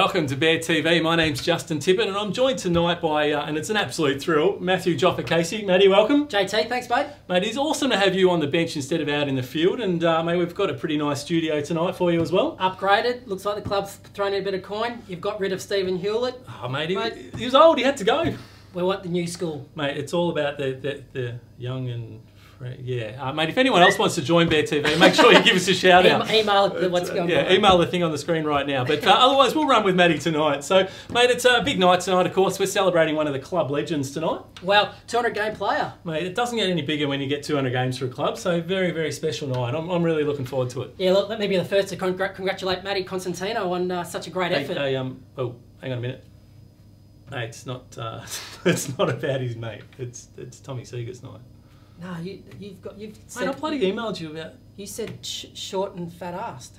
Welcome to Bear TV. My name's Justin Tippett and I'm joined tonight by, and it's an absolute thrill, Matthew Joffa Casey. Matty, welcome. JT, thanks mate. Mate, it's awesome to have you on the bench instead of out in the field, and mate, we've got a pretty nice studio tonight for you as well. Upgraded, looks like the club's thrown in a bit of coin. You've got rid of Stephen Hewlett. Oh mate, he was old, he had to go. We want the new school. Mate, it's all about the young and... Yeah, mate, if anyone else wants to join Bear TV, make sure you give us a shout out. Email what's going on. Yeah, email the thing on the screen right now. But otherwise, we'll run with Matty tonight. So, mate, it's a big night tonight, of course. We're celebrating one of the club legends tonight. Wow, 200 game player. Mate, it doesn't get any bigger when you get 200 games for a club. So, very, very special night. I'm really looking forward to it. Yeah, look, let me be the first to congratulate Matty Constantino on such a great effort. Oh, hang on a minute. Mate, it's not it's not about his mate. It's Tommy Siegert's night. No, you've said... Mate, I bloody emailed you about... You said short and fat-assed.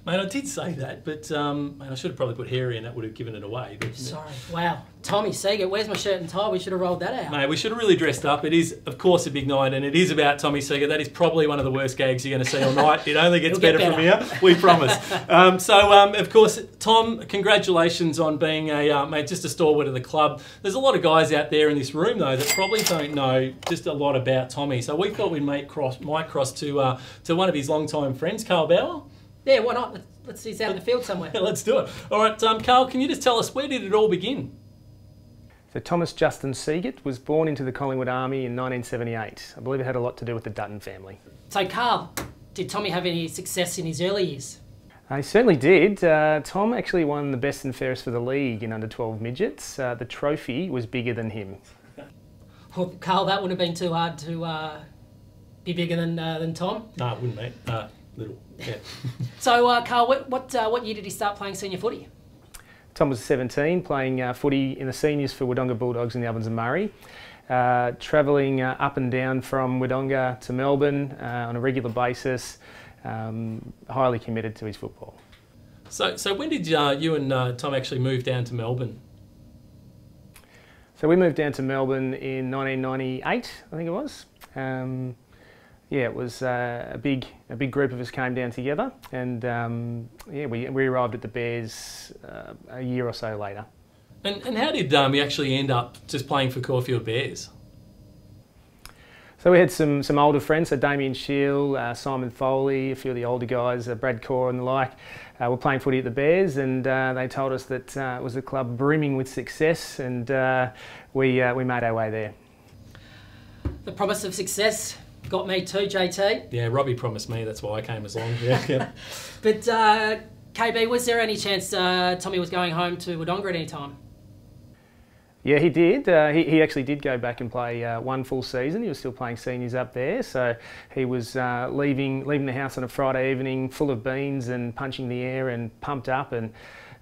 Mate, I did say that, but mate, I should have probably put hairy and that would have given it away. But, sorry. Wow. Tommy Siegert, where's my shirt and tie? We should have rolled that out. Mate, we should have really dressed up. It is, of course, a big night, and it is about Tommy Siegert. That is probably one of the worst gags you're going to see all night. It only gets better from here, we promise. Of course, Tom, congratulations on being mate, just a stalwart of the club. There's a lot of guys out there in this room, though, that probably don't know just a lot about Tommy. So we thought we'd might cross to one of his longtime friends, Carl Bauer. Yeah, why not? Let's see, he's out in the field somewhere. Yeah, let's do it. All right, Carl, can you just tell us, where did it all begin? So Thomas Justin Siegert was born into the Collingwood Army in 1978. I believe it had a lot to do with the Dutton family. So Carl, did Tommy have any success in his early years? He certainly did. Tom actually won the best and fairest for the league in under 12 midgets. The trophy was bigger than him. Well, Carl, that wouldn't have been too hard to be bigger than Tom. No, it wouldn't, mate. Little. Yeah. So, Carl, what year did he start playing senior footy? Tom was 17, playing footy in the seniors for Wodonga Bulldogs in the Ovens and Murray. Travelling up and down from Wodonga to Melbourne on a regular basis, highly committed to his football. So when did you and Tom actually move down to Melbourne? So we moved down to Melbourne in 1998, I think it was. Yeah, it was a big group of us came down together, and yeah, we arrived at the Bears a year or so later. And how did you actually end up just playing for Caulfield Bears? So we had some older friends, so Damien Shield, Simon Foley, a few of the older guys, Brad Core and the like, were playing footy at the Bears, and they told us that it was a club brimming with success, and we made our way there. The promise of success got me too, JT. Yeah, Robbie promised me, that's why I came along. Yeah. But KB, was there any chance Tommy was going home to Wodonga at any time? Yeah, he did. He actually did go back and play one full season. He was still playing seniors up there, so he was leaving the house on a Friday evening full of beans and punching the air and pumped up, and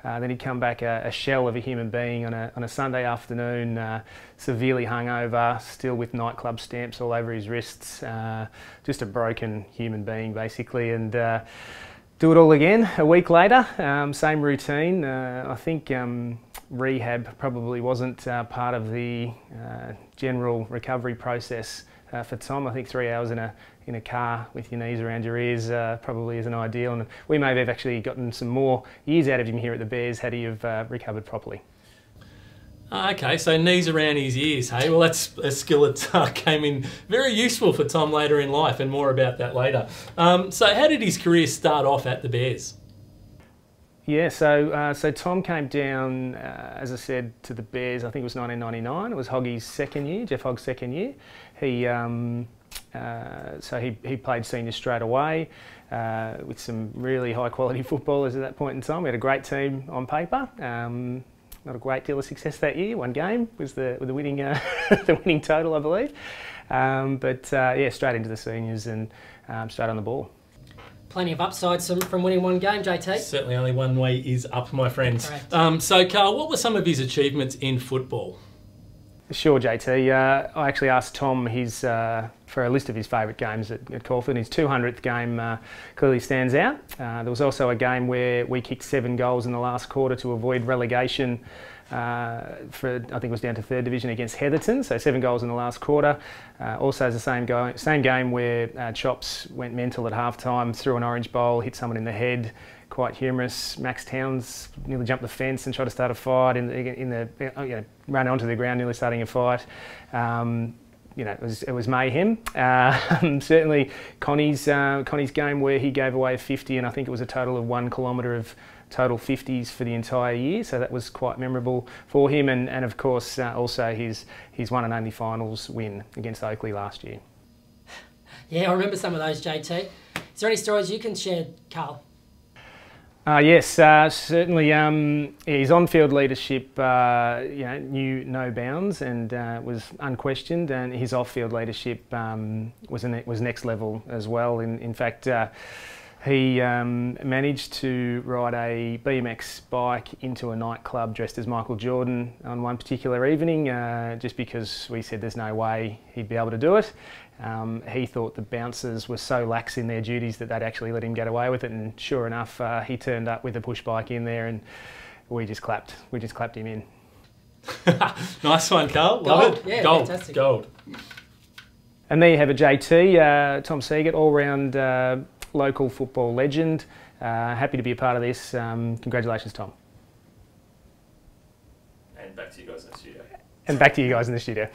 then he'd come back a shell of a human being on a Sunday afternoon, severely hungover, still with nightclub stamps all over his wrists, just a broken human being basically, and do it all again a week later, same routine. I think rehab probably wasn't part of the general recovery process for Tom. I think 3 hours in a car with your knees around your ears probably isn't ideal, and we may have actually gotten some more years out of him here at the Bears had he have recovered properly. Okay, so knees around his ears, hey? Well, that's a skill that came in very useful for Tom later in life, and more about that later. So how did his career start off at the Bears? Yeah, so Tom came down, as I said, to the Bears, I think it was 1999. It was Hoggy's second year, Jeff Hogg's second year. So he played senior straight away with some really high quality footballers at that point in time. We had a great team on paper. Not a great deal of success that year. One game was the winning the winning total, I believe. Yeah, straight into the seniors and straight on the ball. Plenty of upsides from winning one game, JT. Certainly only one way is up, my friends. So Carl, what were some of his achievements in football? Sure, JT. I actually asked Tom for a list of his favourite games at Caulfield. His 200th game clearly stands out. There was also a game where we kicked 7 goals in the last quarter to avoid relegation I think it was down to 3rd Division against Heatherton, so 7 goals in the last quarter. Also the same game where Chops went mental at half-time, threw an orange bowl, hit someone in the head, quite humorous. Max Towns nearly jumped the fence and tried to start a fight ran onto the ground, nearly starting a fight. It was mayhem. Certainly Connie's game where he gave away a 50, and I think it was a total of 1 kilometre of total 50s for the entire year, so that was quite memorable for him, and of course also his one and only finals win against Oakley last year. Yeah, I remember some of those, JT. Is there any stories you can share, Carl? Yes, certainly. His on-field leadership, knew no bounds and was unquestioned, and his off-field leadership was next level as well. In fact, he managed to ride a BMX bike into a nightclub dressed as Michael Jordan on one particular evening, just because we said there's no way he'd be able to do it. He thought the bouncers were so lax in their duties that they'd actually let him get away with it, and sure enough, he turned up with a push bike in there, and we just clapped him in. Nice one, Carl. Love it. Yeah, Gold. Fantastic. Gold. And there you have a JT, Tom Siegert, all-round local football legend. Happy to be a part of this. Congratulations, Tom. And back to you guys in the studio. And back to you guys in the studio.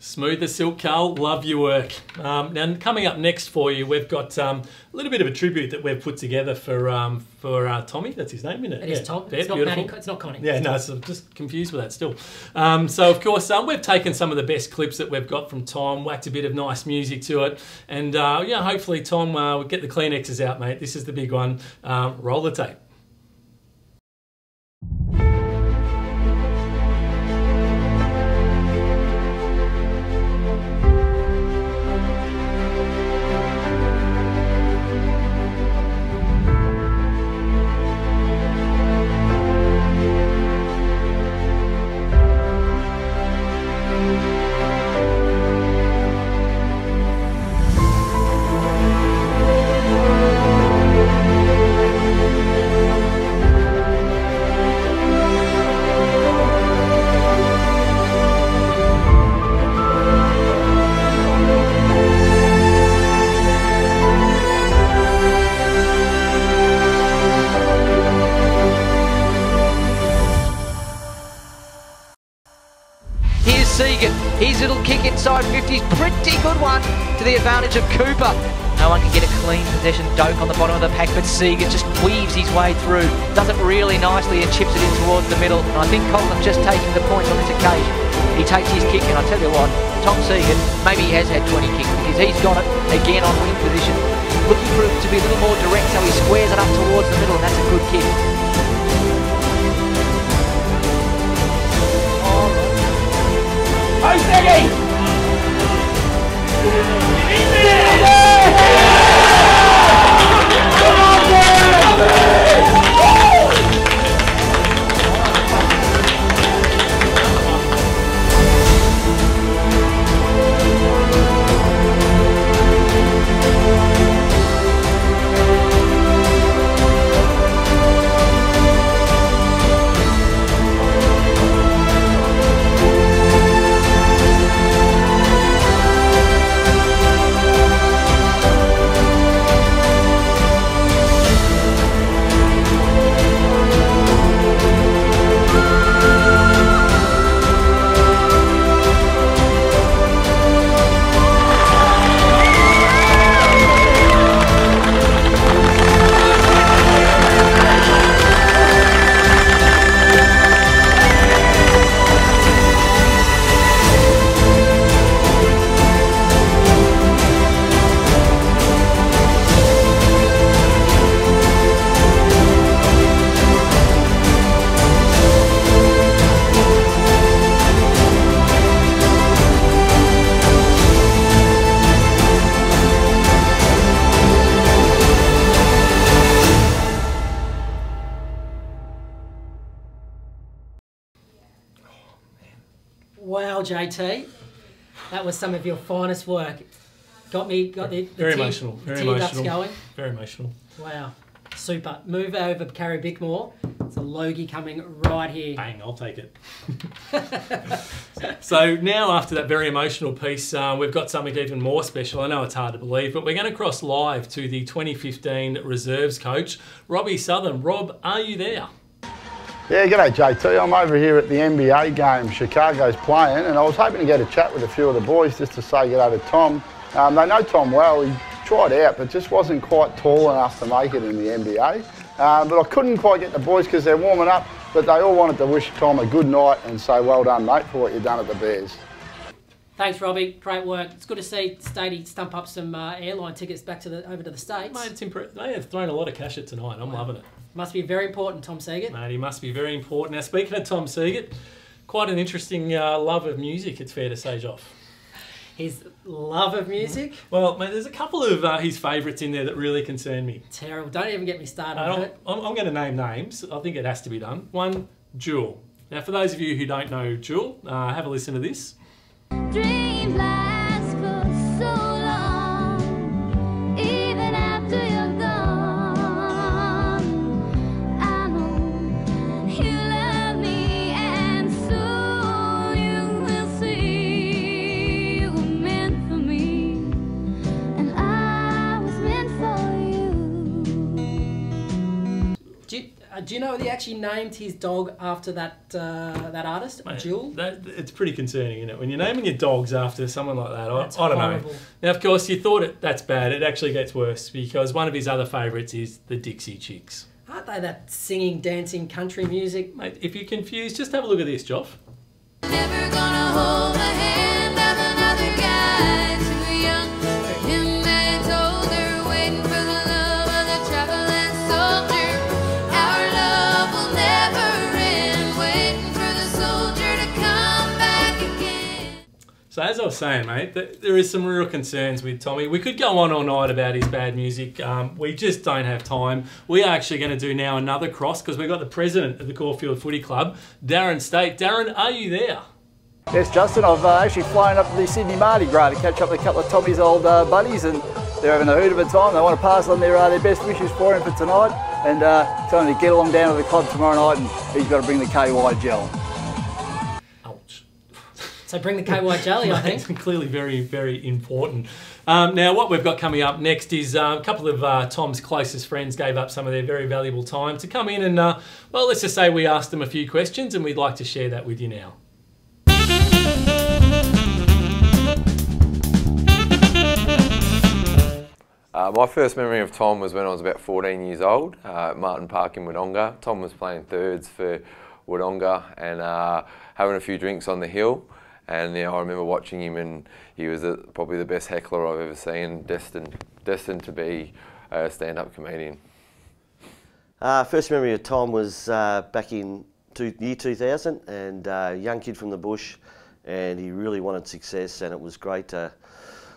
Smooth as silk, Carl. Love your work. Now, coming up next for you, we've got a little bit of a tribute that we've put together for Tommy. That's his name, isn't it? It is Tom. Yeah, it's not Manny, it's not Connie. Yeah, no, so I'm just confused with that still. So, of course, we've taken some of the best clips that we've got from Tom, whacked a bit of nice music to it, and hopefully, Tom, we'll get the Kleenexes out, mate. This is the big one. Roll the tape. Siegert, his little kick inside 50's pretty good one to the advantage of Cooper. No one can get a clean possession doke on the bottom of the pack, but Siegert just weaves his way through, does it really nicely and chips it in towards the middle. And I think Colin's just taking the points on this occasion. He takes his kick, and I tell you what, Tom Siegert, maybe he has had 20 kicks because he's got it again on wing position. Looking for it to be a little more direct, so he squares it up towards the middle, and that's a good kick. Oh, steady! Wow, JT, that was some of your finest work. Got the very emotional. Very emotional. Going. Very emotional. Wow. Super. Move over, Carrie Bickmore. It's a Logie coming right here. Bang, I'll take it. So now after that very emotional piece, we've got something even more special. I know it's hard to believe, but we're going to cross live to the 2015 reserves coach, Robbie Southern. Rob, are you there? Yeah, g'day JT. I'm over here at the NBA game Chicago's playing, and I was hoping to get a chat with a few of the boys just to say g'day to Tom. They know Tom well. He tried out, but just wasn't quite tall enough to make it in the NBA. But I couldn't quite get the boys because they're warming up, but they all wanted to wish Tom a good night and say well done, mate, for what you've done at the Bears. Thanks, Robbie. Great work. It's good to see Stady stump up some airline tickets back to over to the States. Mate, it's they have thrown a lot of cash at tonight. I'm loving it. Must be very important, Tom Siegert. Mate, he must be very important. Now, speaking of Tom Siegert, quite an interesting love of music, it's fair to say, Joff. His love of music? Well, mate, there's a couple of his favourites in there that really concern me. Terrible. Don't even get me started on it. I'm going to name names. I think it has to be done. One, Jewel. Now, for those of you who don't know Jewel, have a listen to this. Dreams last for so long, even after you're gone. I know you love me, and soon you will see you were meant for me, and I was meant for you. Do you know that he actually named his dog after that that artist, Mate, Jewel? It's pretty concerning, isn't it? When you're naming your dogs after someone like that, I don't horrible. know. Now, of course, you thought that's bad. It actually gets worse because one of his other favourites is the Dixie Chicks. Aren't they that singing, dancing country music? Mate, if you're confused, just have a look at this, Joff. Never gonna hold the hand of another guy too young for him and older, waiting for the love of the traveling soldier. Our love will never end, waiting for the soldier to come back again. So as I was saying, mate, there is some real concerns with Tommy. We could go on all night about his bad music. We just don't have time. We are actually going to do now another cross because we've got the president of the Caulfield Footy Club, Darren State. Darren, are you there? Yes, Justin, I've actually flown up to the Sydney Mardi Gras to catch up with a couple of Tommy's old buddies, and they're having a hoot of a time. They want to pass on their best wishes for him for tonight, and tell him to get along down to the club tomorrow night, and he's got to bring the KY gel. Ouch. So bring the KY jelly, I think. It's clearly very, very important. Now, what we've got coming up next is a couple of Tom's closest friends gave up some of their very valuable time to come in and, well, let's just say we asked them a few questions and we'd like to share that with you now. My first memory of Tom was when I was about 14 years old, at Martin Park in Wodonga. Tom was playing thirds for Wodonga and having a few drinks on the hill. And I remember watching him, and he was probably the best heckler I've ever seen, destined to be a stand-up comedian. First memory of Tom was back in year 2000, and a young kid from the bush, and he really wanted success, and it was great to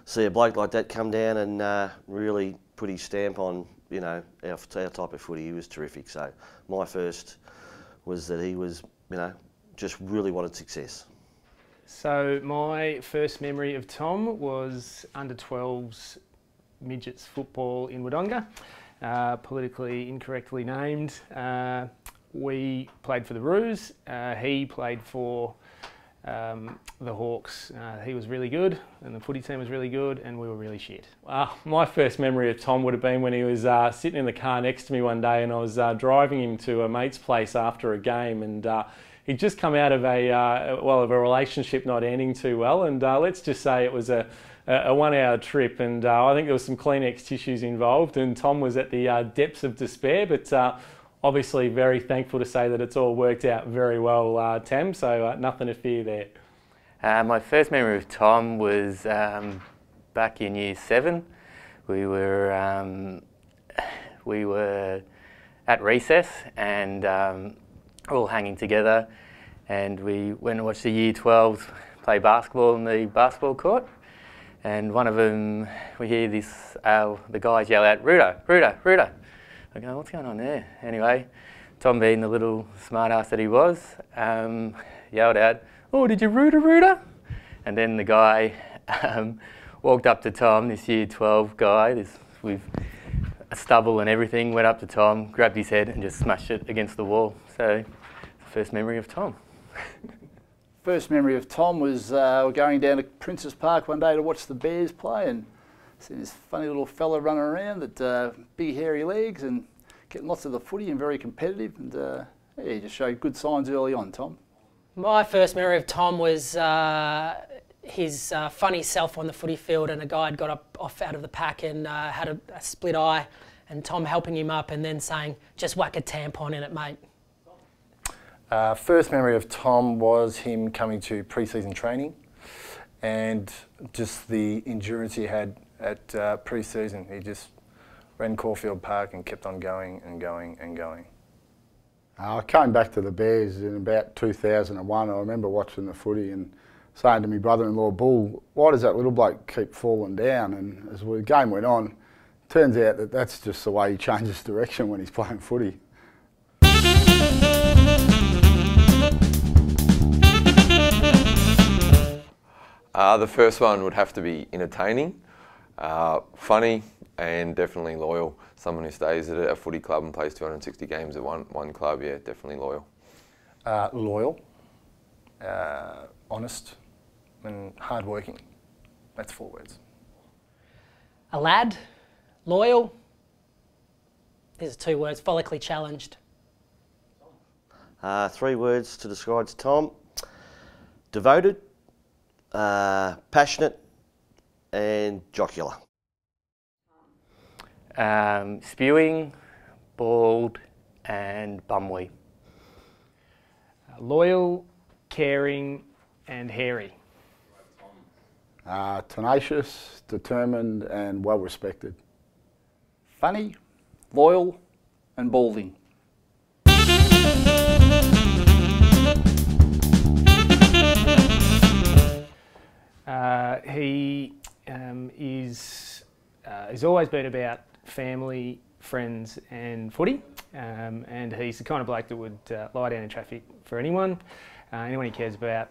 see a bloke like that come down and really put his stamp on, you know, our type of footy. He was terrific. So my first was that he was, you know, just really wanted success. So my first memory of Tom was under 12s midgets football in Wodonga, politically incorrectly named. We played for the Roos. He played for the Hawks. He was really good, and the footy team was really good, and we were really shit. My first memory of Tom would have been when he was sitting in the car next to me one day, and I was driving him to a mate's place after a game, and he'd just come out of a relationship not ending too well, and let's just say it was a 1 hour trip, and I think there was some Kleenex tissues involved, and Tom was at the depths of despair, but obviously very thankful to say that it's all worked out very well, Tam, so nothing to fear there. My first memory of Tom was back in year 7. We were at recess and all hanging together, and we went and watched the year 12s play basketball in the basketball court, and one of them, we hear this, the guys yell out, "Ruder, Ruder, Ruder." I go, what's going on there? Anyway, Tom, being the little smart ass that he was, yelled out, "Oh, did you Ruder, Ruder?" And then the guy walked up to Tom, this year 12 guy, with stubble and everything, went up to Tom, grabbed his head and just smashed it against the wall. So, first memory of Tom. First memory of Tom was we're going down to Princes Park one day to watch the Bears play and see this funny little fella running around with big hairy legs and getting lots of the footy and very competitive, and yeah, he just showed good signs early on, Tom. My first memory of Tom was his funny self on the footy field, and a guy had got off out of the pack and had a split eye, and Tom helping him up and then saying, "Just whack a tampon in it, mate." First memory of Tom was him coming to pre-season training and just the endurance he had at pre-season. He just ran Caulfield Park and kept on going and going and going. I came back to the Bears in about 2001. I remember watching the footy and saying to my brother-in-law, Bull, why does that little bloke keep falling down? And as the game went on, turns out that that's just the way he changes direction when he's playing footy. The first one would have to be entertaining, funny, and definitely loyal. Someone who stays at a footy club and plays 260 games at one club, yeah, definitely loyal. Loyal, honest, and hard-working. That's 4 words. A lad, loyal. These are 2 words, follically challenged. 3 words to describe Tom: devoted, passionate, and jocular. Spewing, bald, and bumwee. Loyal, caring, and hairy. Tenacious, determined, and well respected. Funny, loyal, and balding. He's always been about family, friends and footy, and he's the kind of bloke that would lie down in traffic for anyone he cares about.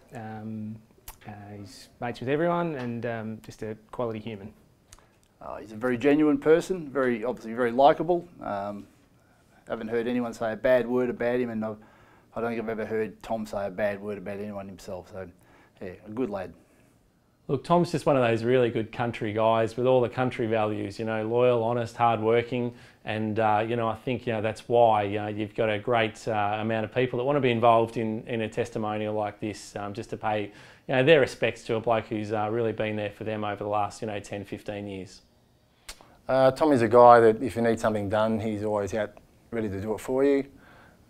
He's mates with everyone and just a quality human. He's a very genuine person, obviously very likeable. Haven't heard anyone say a bad word about him, and I don't think I've ever heard Tom say a bad word about anyone himself. So, yeah, a good lad. Look, Tom's just one of those really good country guys with all the country values, you know, loyal, honest, hard-working, and, you know, I think, you know, that's why, you've got a great amount of people that want to be involved in a testimonial like this, just to pay, you know, their respects to a bloke who's really been there for them over the last, you know, 10, 15 years. Tommy's a guy that if you need something done, he's always out ready to do it for you.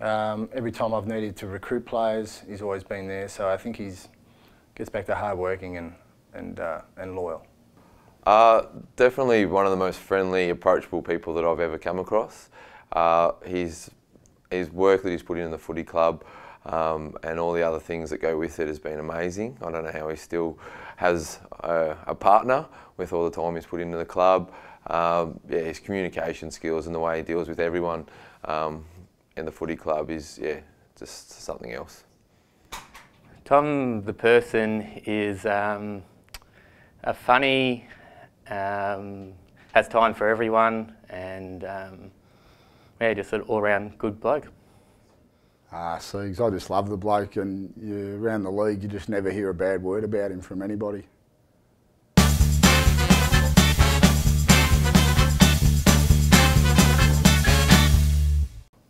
Every time I've needed to recruit players, he's always been there, so I think he gets back to hard-working and loyal. Definitely one of the most friendly, approachable people that I've ever come across. His work that he's put in the footy club and all the other things that go with it has been amazing. I don't know how he still has a partner with all the time he's put into the club. Yeah, his communication skills and the way he deals with everyone in the footy club is, yeah, just something else. Tom, the person, is a funny, has time for everyone, and yeah, just an all-round good bloke. Siegs, I just love the bloke, and around the league you just never hear a bad word about him from anybody.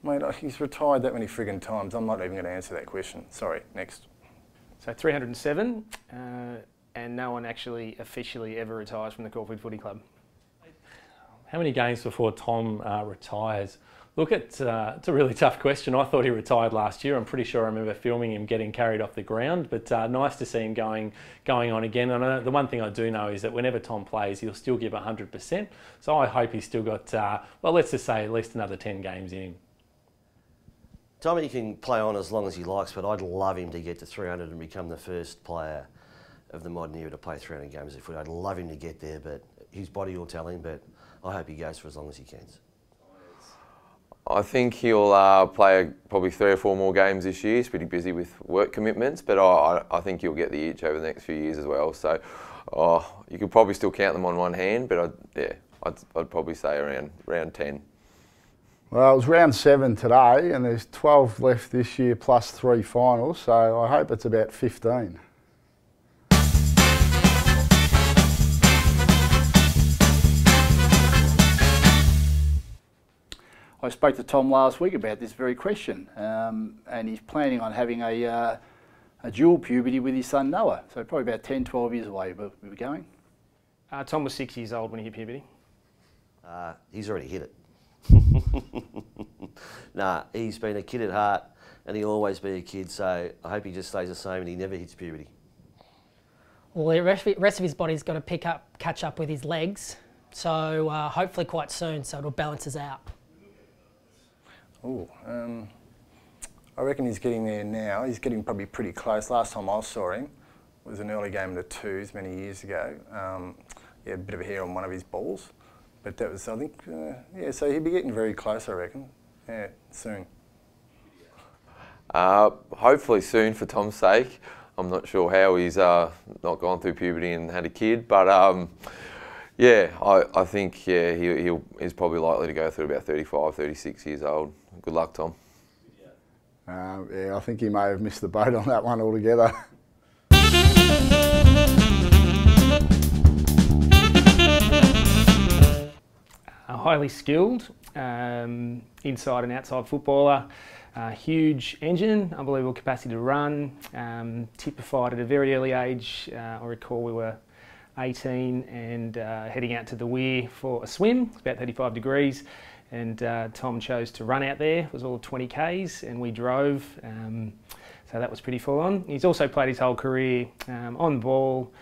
Mate, he's retired that many friggin' times. I'm not even going to answer that question. Sorry, next. So 307, and no one actually officially ever retires from the Caulfield Footy Club. How many games before Tom retires? Look, it's a really tough question. I thought he retired last year. I'm pretty sure I remember filming him getting carried off the ground, but nice to see him going on again. And the one thing I do know is that whenever Tom plays, he'll still give 100%. So I hope he's still got, well, let's just say at least another 10 games in him. Tommy can play on as long as he likes, but I'd love him to get to 300 and become the first player of the modern era to play 300 games of footy. I'd love him to get there, but his body will tell him, but I hope he goes for as long as he can. I think he'll play probably 3 or 4 more games this year. He's pretty busy with work commitments, but I think he'll get the itch over the next few years as well. So you could probably still count them on one hand, but yeah, I'd probably say around 10. Well, it was round 7 today, and there's 12 left this year plus 3 finals, so I hope it's about 15. I spoke to Tom last week about this very question, and he's planning on having a dual puberty with his son Noah, so probably about 10, 12 years away we're going. Tom was 6 years old when he hit puberty. He's already hit it. Nah, he's been a kid at heart, and he'll always be a kid, so I hope he just stays the same and he never hits puberty. Well, the rest of his body's got to catch up with his legs, so hopefully quite soon, so it'll balance us out. Oh, I reckon he's getting there now. He's getting probably pretty close. Last time I saw him was an early game of the twos many years ago. He had a bit of a hair on one of his balls, but that was, I think, yeah, so he'll be getting very close, I reckon. Yeah, soon. Hopefully soon for Tom's sake. I'm not sure how he's not gone through puberty and had a kid, but yeah, I think he's probably likely to go through about 35, 36 years old. Good luck, Tom. Yeah, I think he may have missed the boat on that one altogether. A highly skilled, inside and outside footballer, huge engine, unbelievable capacity to run, typified at a very early age. I recall we were 18 and heading out to the weir for a swim. It's about 35 degrees, and Tom chose to run out there. It was all 20 Ks, and we drove, so that was pretty full on. He's also played his whole career on ball,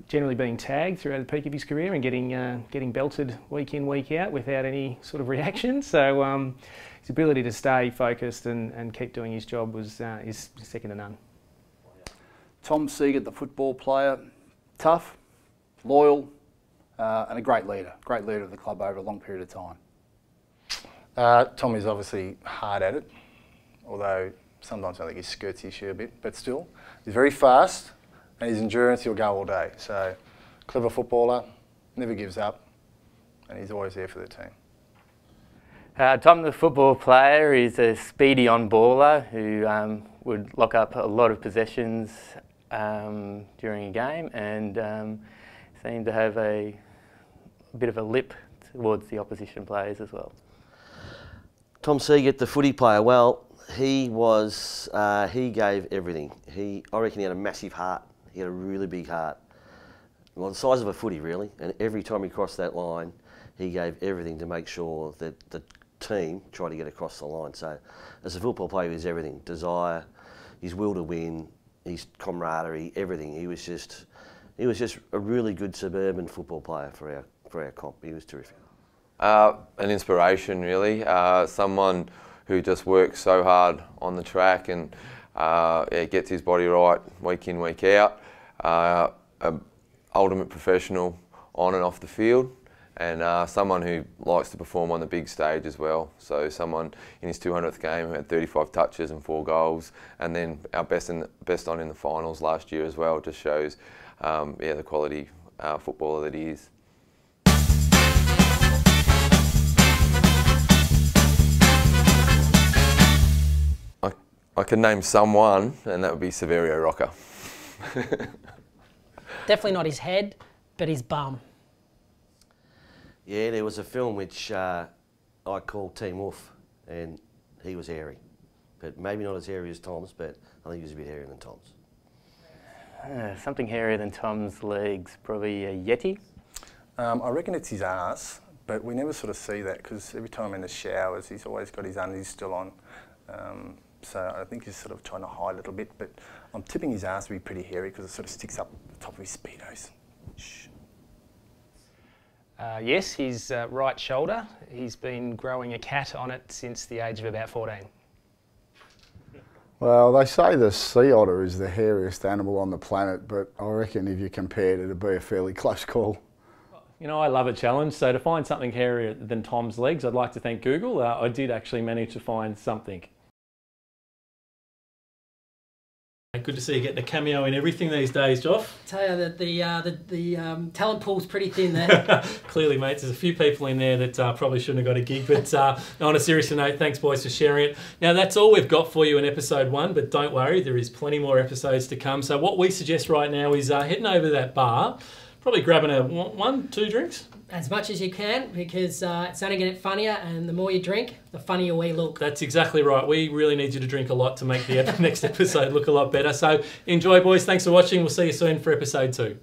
generally being tagged throughout the peak of his career and getting belted week in, week out without any sort of reaction. So his ability to stay focused and keep doing his job is second to none. Tom Siegert, the football player, tough, loyal, and a great leader of the club over a long period of time. Tommy's obviously hard at it, although sometimes I think he skirts the issue a bit, but still, he's very fast, and his endurance, he'll go all day. So, clever footballer, never gives up, and he's always there for the team. Tom, the football player, is a speedy on-baller who would lock up a lot of possessions during a game, and seemed to have a bit of a lip towards the opposition players as well. Tom Siegert, the footy player, well, he gave everything. I reckon he had a massive heart. He had a really big heart. Well, the size of a footy, really, and every time he crossed that line, he gave everything to make sure that the team tried to get across the line. So, as a football player, he was everything. Desire, his will to win, his camaraderie, everything. He was just a really good suburban football player for our comp. He was terrific. An inspiration, really. Someone who just works so hard on the track and gets his body right week in, week out. An ultimate professional on and off the field, and someone who likes to perform on the big stage as well. So someone in his 200th game who had 35 touches and 4 goals, and then our best on in the finals last year as well. Just shows the quality footballer that he is. I can name someone, and that would be Severio Rocca. Definitely not his head, but his bum. Yeah, there was a film which I called Team Wolf, and he was hairy. But maybe not as hairy as Tom's, but I think he was a bit hairier than Tom's. Something hairier than Tom's legs, probably a Yeti. I reckon it's his arse, but we never sort of see that because every time in the showers he's always got his undies still on. So I think he's sort of trying to hide a little bit, but I'm tipping his arse to be pretty hairy because it sort of sticks up the top of his Speedos. Shh. Yes, his right shoulder. He's been growing a cat on it since the age of about 14. Well, they say the sea otter is the hairiest animal on the planet, but I reckon if you compared it, it'd be a fairly close call. You know, I love a challenge, so to find something hairier than Tom's legs, I'd like to thank Google. I did actually manage to find something. Good to see you getting a cameo in everything these days, Joff. Tell you that the talent pool's pretty thin there. Clearly, mates, there's a few people in there that probably shouldn't have got a gig. But on a serious note, thanks, boys, for sharing it. Now, that's all we've got for you in episode 1, but don't worry, there is plenty more episodes to come. So what we suggest right now is heading over to that bar, probably grabbing a 1-2 drinks. As much as you can, because it's only going to get funnier, and the more you drink, the funnier we look. That's exactly right. We really need you to drink a lot to make the next episode look a lot better. So enjoy, boys. Thanks for watching. We'll see you soon for episode 2.